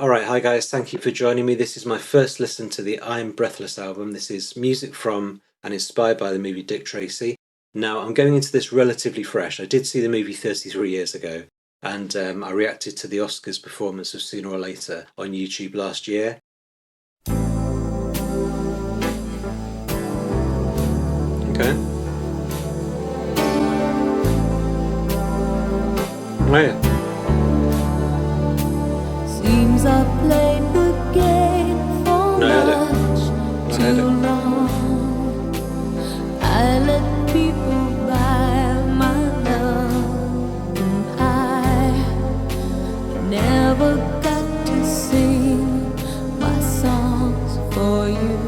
Alright, hi guys, thank you for joining me. This is my first listen to the I'm Breathless album. This is music from and inspired by the movie Dick Tracy. Now, I'm going into this relatively fresh. I did see the movie 33 years ago, and I reacted to the Oscars performance of Sooner or Later on YouTube last year. Okay. Oh yeah. Seems I played the game for much too long. I let people buy my love, and I never got to sing my songs for you.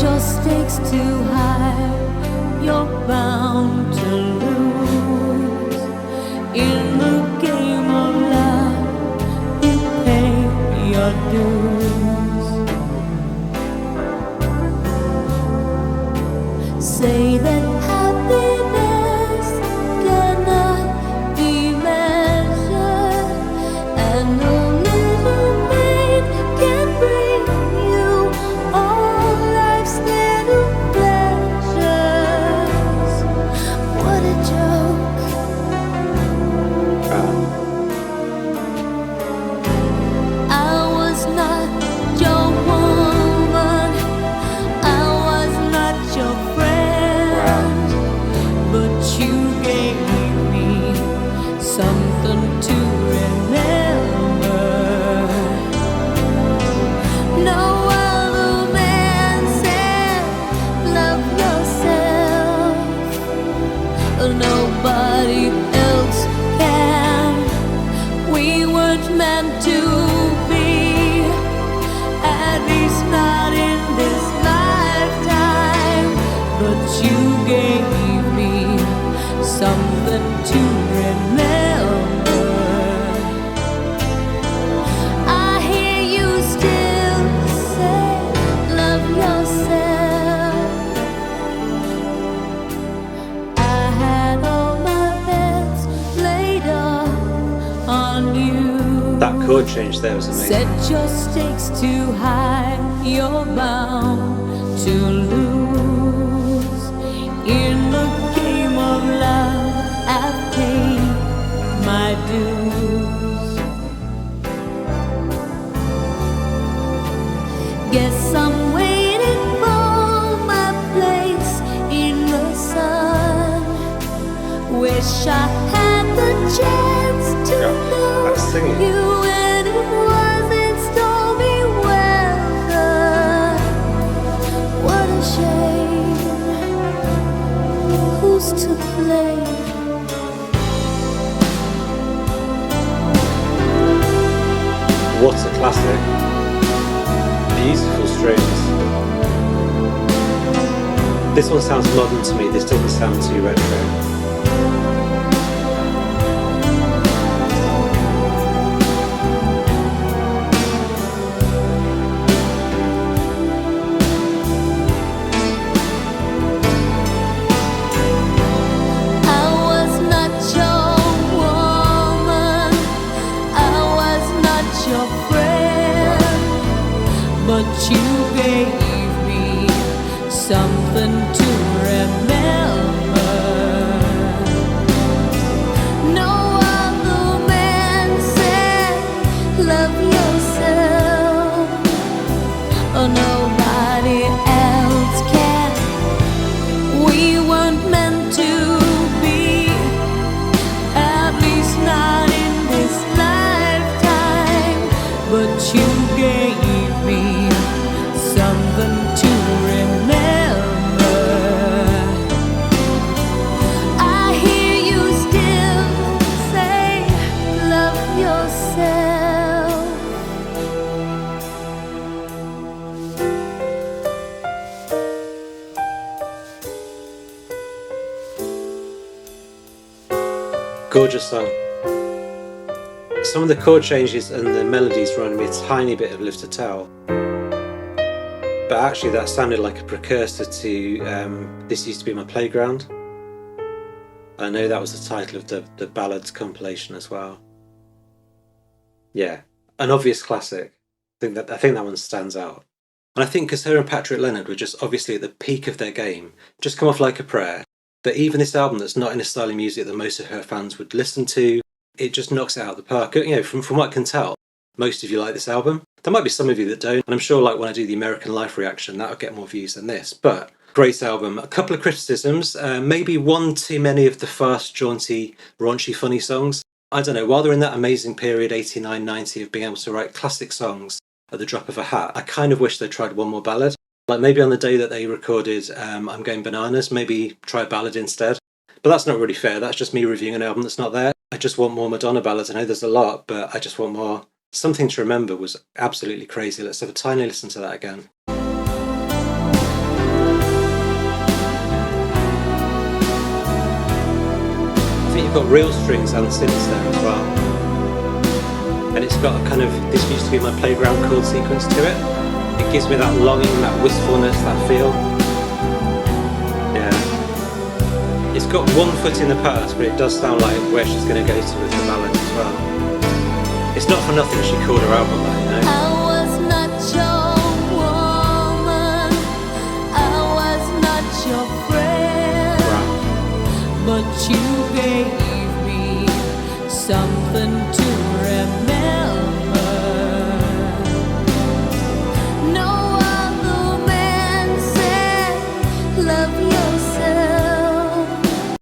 Your stakes too high, you're bound to lose. In the game of love, you pay your dues. Say that happiness cannot be measured, and no little maid can bring you all life's little pleasures. What a joke. I was not your woman, I was not your friend, but you gave me something to remember. No other man said love yourself, nobody else can. We weren't meant to be, at least not in this lifetime, but you gave me something to remember. I hear you still say love yourself. I had all my bets laid up on you. That chord change there was amazing. Set your stakes too high, you're bound to lose. In the game of love, I've paid my dues. Guess I'm waiting for my place in the sun. Wish I had the chance to know that's singing. you when it wasn't stormy weather. What a shame. Who's to blame? What a classic. Beautiful strings. This one sounds modern to me, this doesn't sound too retro. I was not your woman, I was not your friend, but you gave me something to remember. No other man said love yourself, or nobody else can. We weren't meant to be, at least not in this lifetime, but you gave me something to remember. I hear you still say love yourself. Gorgeous song. Some of the chord changes and the melodies reminded me a tiny bit of Live to Tell. But actually that sounded like a precursor to This Used to Be My Playground. I know that was the title of the ballads compilation as well. Yeah, an obvious classic. I think that one stands out. And I think because her and Patrick Leonard were just obviously at the peak of their game, just come off like a prayer, that even this album that's not in a style of music that most of her fans would listen to, it just knocks it out of the park. You know, from what I can tell, most of you like this album. There might be some of you that don't, and I'm sure like when I do the American Life reaction, that'll get more views than this. But great album. A couple of criticisms, maybe one too many of the fast, jaunty, raunchy, funny songs. I don't know, while they're in that amazing period, 89, 90, of being able to write classic songs at the drop of a hat, I kind of wish they tried one more ballad. Like maybe on the day that they recorded I'm Going Bananas, maybe try a ballad instead. But that's not really fair. That's just me reviewing an album that's not there. I just want more Madonna ballads. I know there's a lot, but I just want more. Something to Remember was absolutely crazy. Let's have a tiny listen to that again. I think you've got real strings and synths there as well. And it's got a kind of This Used to Be My Playground chord sequence to it. It gives me that longing, that wistfulness, that feel. Yeah. It's got one foot in the past, but it does sound like where she's going to go to with the ballad as well. It's not for nothing she called her album that, you know. I was not your woman, I was not your friend, but you gave me something to remember. No other man said, love yourself.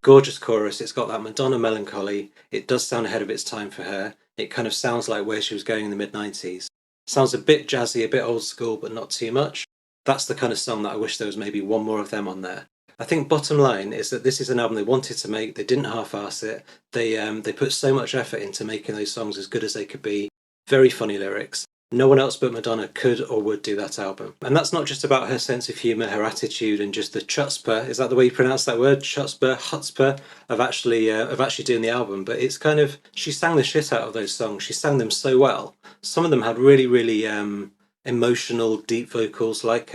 Gorgeous chorus. It's got that Madonna melancholy. It does sound ahead of its time for her. It kind of sounds like where she was going in the mid-90s. Sounds a bit jazzy, a bit old school, but not too much. That's the kind of song that I wish there was maybe one more of them on there. I think bottom line is that this is an album they wanted to make. They didn't half-ass it. They put so much effort into making those songs as good as they could be. Very funny lyrics. No one else but Madonna could or would do that album. And that's not just about her sense of humour, her attitude, and just the chutzpah, is that the way you pronounce that word? Chutzpah, of actually doing the album. But it's kind of, she sang the shit out of those songs. She sang them so well. Some of them had really, really emotional, deep vocals, like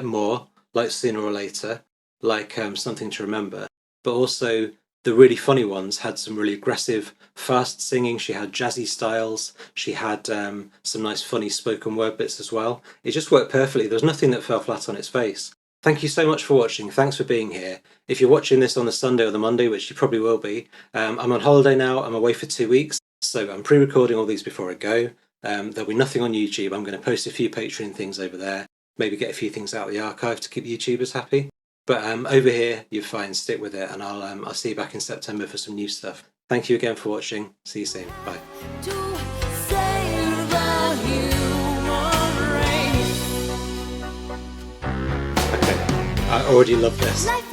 More, like Sooner or Later, like Something to Remember. But also the really funny ones had some really aggressive, fast singing. She had jazzy styles. She had some nice, funny spoken word bits as well. It just worked perfectly. There was nothing that fell flat on its face. Thank you so much for watching. Thanks for being here. If you're watching this on the Sunday or the Monday, which you probably will be, I'm on holiday now. I'm away for 2 weeks. So I'm pre-recording all these before I go. There'll be nothing on YouTube. I'm going to post a few Patreon things over there. Maybe get a few things out of the archive to keep YouTubers happy. But over here, you're fine. Stick with it, and I'll see you back in September for some new stuff. Thank you again for watching. See you soon. Bye. To save the human race. Okay, I already love this. Life